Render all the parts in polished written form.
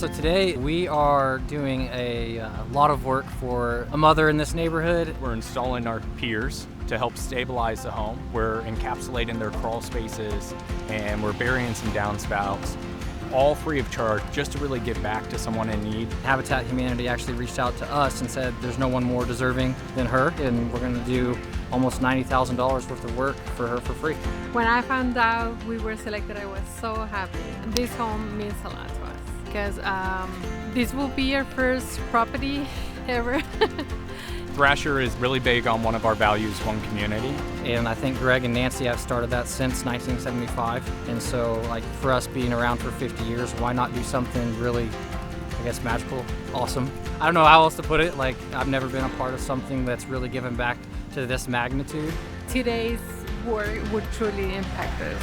So today we are doing a lot of work for a mother in this neighborhood. We're installing our piers to help stabilize the home. We're encapsulating their crawl spaces and we're burying some downspouts, all free of charge, just to really give back to someone in need. Habitat Humanity actually reached out to us and said there's no one more deserving than her, and we're going to do almost $90,000 worth of work for her for free. When I found out we were selected, I was so happy. This home means a lot to us because this will be our first property ever. Thrasher is really big on one of our values, one community. And I think Greg and Nancy have started that since 1975. And so, like, for us being around for 50 years, why not do something really, I guess, magical, awesome? I don't know how else to put it. Like, I've never been a part of something that's really given back to this magnitude. Today's work would truly impact us.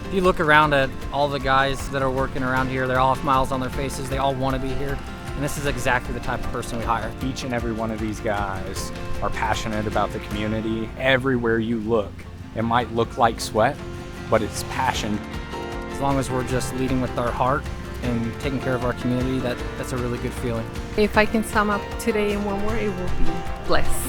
If you look around at all the guys that are working around here, they're all smiles on their faces. They all want to be here. And this is exactly the type of person we hire. Each and every one of these guys are passionate about the community. Everywhere you look, it might look like sweat, but it's passion. As long as we're just leading with our heart and taking care of our community, that's a really good feeling. If I can sum up today in one word, it will be blessed.